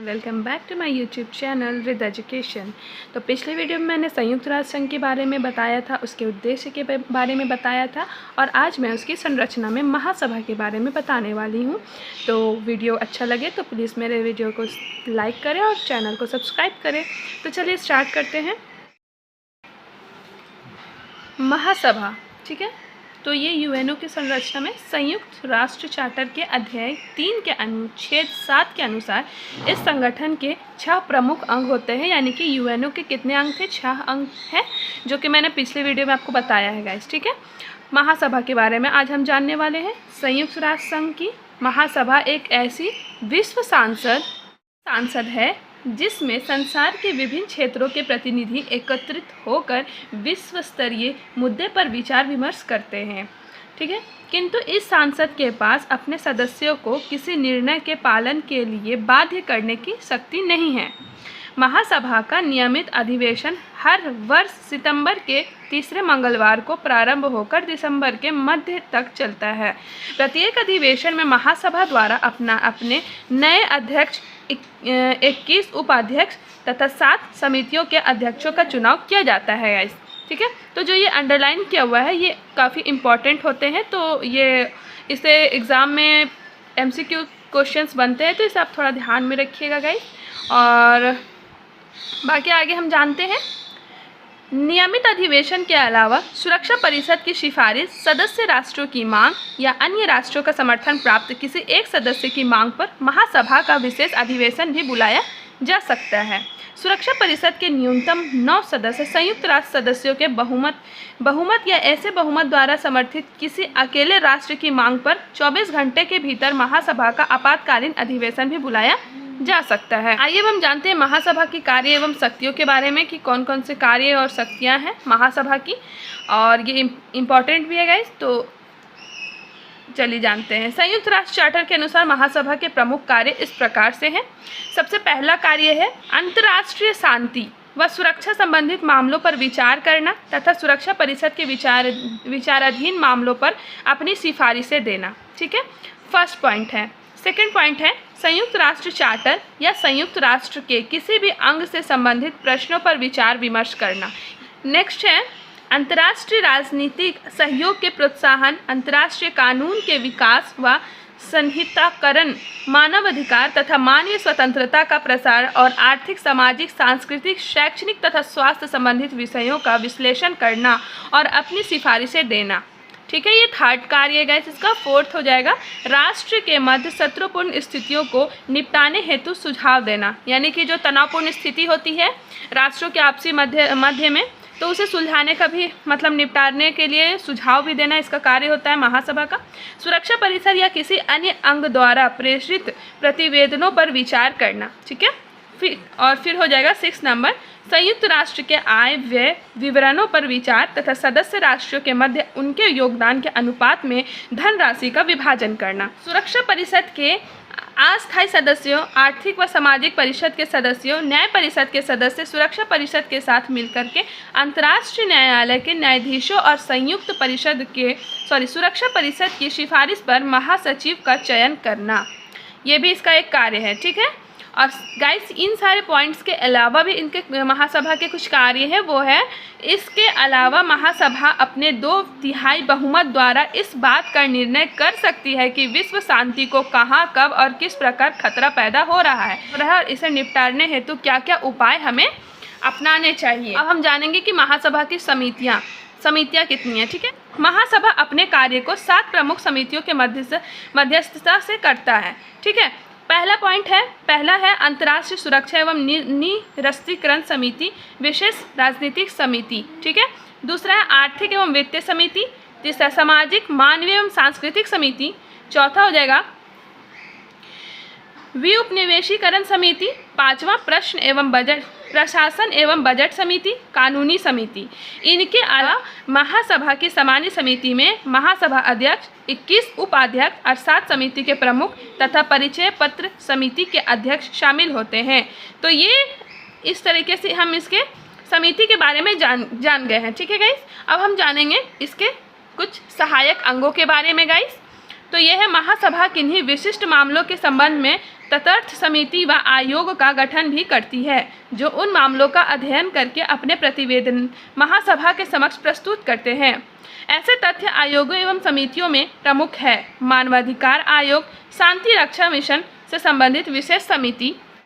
Welcome back to my YouTube channel with education. तो पिछले video में मैंने संयुक्त राष्ट्र संघ के बारे में बताया था, उसके उद्देश्य के बारे में बताया था और आज मैं उसकी संरचना में महासभा के बारे में बताने वाली हूँ। तो वीडियो अच्छा लगे तो प्लीज़ मेरे वीडियो को लाइक करें और चैनल को सब्सक्राइब करें। तो चलिए स्टार्ट करते हैं। महासभा, ठीक है। तो ये यूएनओ की संरचना में संयुक्त राष्ट्र चार्टर के अध्याय 3 के अनुच्छेद 7 के अनुसार इस संगठन के 6 प्रमुख अंग होते हैं। यानी कि यूएनओ के कितने अंग थे? 6 अंग हैं, जो कि मैंने पिछले वीडियो में आपको बताया है गाइस, ठीक है। महासभा के बारे में आज हम जानने वाले हैं। संयुक्त राष्ट्र संघ की महासभा एक ऐसी विश्व सांसद है जिसमें संसार के विभिन्न क्षेत्रों के प्रतिनिधि एकत्रित होकर विश्व स्तरीय मुद्दे पर विचार विमर्श करते हैं, ठीक है। किंतु इस सांसद के पास अपने सदस्यों को किसी निर्णय के पालन के लिए बाध्य करने की शक्ति नहीं है। महासभा का नियमित अधिवेशन हर वर्ष सितंबर के तीसरे मंगलवार को प्रारंभ होकर दिसंबर के मध्य तक चलता है। प्रत्येक अधिवेशन में महासभा द्वारा अपने नए अध्यक्ष, 21 उपाध्यक्ष तथा 7 समितियों के अध्यक्षों का चुनाव किया जाता है गाइस, ठीक है। तो जो ये अंडरलाइन किया हुआ है ये काफ़ी इम्पॉर्टेंट होते हैं, तो ये इसे एग्ज़ाम में MCQ क्वेश्चंस बनते हैं, तो इसे आप थोड़ा ध्यान में रखिएगा गाइस। और बाकी आगे हम जानते हैं। नियमित अधिवेशन के अलावा सुरक्षा परिषद की सिफारिश, सदस्य राष्ट्रों की मांग या अन्य राष्ट्रों का समर्थन प्राप्त किसी एक सदस्य की मांग पर महासभा का विशेष अधिवेशन भी बुलाया जा सकता है। सुरक्षा परिषद के न्यूनतम 9 सदस्य संयुक्त राष्ट्र सदस्यों के बहुमत या ऐसे बहुमत द्वारा समर्थित किसी अकेले राष्ट्र की मांग पर 24 घंटे के भीतर महासभा का आपातकालीन अधिवेशन भी बुलाया जा सकता है। आइए अब हम जानते हैं महासभा की कार्य एवं शक्तियों के बारे में कि कौन कौन से कार्य और शक्तियां हैं महासभा की, और ये इम्पॉर्टेंट भी है गाइस। तो चलिए जानते हैं। संयुक्त राष्ट्र चार्टर के अनुसार महासभा के प्रमुख कार्य इस प्रकार से हैं। सबसे पहला कार्य है अंतर्राष्ट्रीय शांति व सुरक्षा संबंधित मामलों पर विचार करना तथा सुरक्षा परिषद के विचाराधीन मामलों पर अपनी सिफारिशें देना, ठीक है। फर्स्ट पॉइंट है। सेकेंड पॉइंट है संयुक्त राष्ट्र चार्टर या संयुक्त राष्ट्र के किसी भी अंग से संबंधित प्रश्नों पर विचार विमर्श करना। नेक्स्ट है अंतर्राष्ट्रीय राजनीतिक सहयोग के प्रोत्साहन, अंतर्राष्ट्रीय कानून के विकास व संहिताकरण, मानवाधिकार तथा मानवीय स्वतंत्रता का प्रसार और आर्थिक, सामाजिक, सांस्कृतिक, शैक्षणिक तथा स्वास्थ्य संबंधित विषयों का विश्लेषण करना और अपनी सिफारिशें देना, ठीक है। ये थर्ड कार्य है गाइस। इसका फोर्थ हो जाएगा राष्ट्र के मध्य शत्रुपूर्ण स्थितियों को निपटाने हेतु सुझाव देना। यानी कि जो तनावपूर्ण स्थिति होती है राष्ट्रों के आपसी मध्य में, तो उसे सुलझाने का भी मतलब निपटाने के लिए सुझाव भी देना इसका कार्य होता है महासभा का। सुरक्षा परिषद या किसी अन्य अंग द्वारा प्रेषित प्रतिवेदनों पर विचार करना, ठीक है। फिर हो जाएगा 6 नंबर संयुक्त राष्ट्र के आय व्यय विवरणों पर विचार तथा सदस्य राष्ट्रों के मध्य उनके योगदान के अनुपात में धनराशि का विभाजन करना। सुरक्षा परिषद के अस्थायी सदस्यों, आर्थिक व सामाजिक परिषद के सदस्यों, न्याय परिषद के सदस्य सुरक्षा परिषद के साथ मिलकर के अंतर्राष्ट्रीय न्यायालय के न्यायाधीशों और सुरक्षा परिषद की सिफारिश पर महासचिव का चयन करना, ये भी इसका एक कार्य है, ठीक है। और गाइस इन सारे पॉइंट्स के अलावा भी इनके महासभा के कुछ कार्य हैं, वो है इसके अलावा महासभा अपने 2/3 बहुमत द्वारा इस बात का निर्णय कर सकती है कि विश्व शांति को कहाँ, कब और किस प्रकार खतरा पैदा हो रहा है और इसे निपटाने हेतु क्या क्या उपाय हमें अपनाने चाहिए। अब हम जानेंगे कि महासभा की समितियाँ कितनी हैं, ठीक है। महासभा अपने कार्य को 7 प्रमुख समितियों के मध्यस्थता से करता है, ठीक है। पहला है अंतर्राष्ट्रीय सुरक्षा एवं निरस्त्रीकरण समिति, विशेष राजनीतिक समिति, ठीक है। दूसरा है आर्थिक एवं वित्तीय समिति। तीसरा सामाजिक, मानवीय एवं सांस्कृतिक समिति। चौथा हो जाएगा विउपनिवेशीकरण समिति। 5वां प्रशासन एवं बजट समिति, कानूनी समिति। इनके अलावा महासभा की सामान्य समिति में महासभा अध्यक्ष, 21 उपाध्यक्ष और 7 समिति के प्रमुख तथा परिचय पत्र समिति के अध्यक्ष शामिल होते हैं। तो ये इस तरीके से हम इसके समिति के बारे में जान गए हैं, ठीक है गाइस। अब हम जानेंगे इसके कुछ सहायक अंगों के बारे में गाइस। तो यह है महासभा किन्हीं विशिष्ट मामलों के संबंध में तटस्थ समिति व आयोग का गठन भी करती है, जो उन मामलों का अध्ययन करके अपने प्रतिवेदन महासभा के समक्ष प्रस्तुत करते हैं। ऐसे तथ्य आयोगों एवं समितियों में प्रमुख है मानवाधिकार आयोग, शांति रक्षा मिशन से संबंधित विशेष समिति,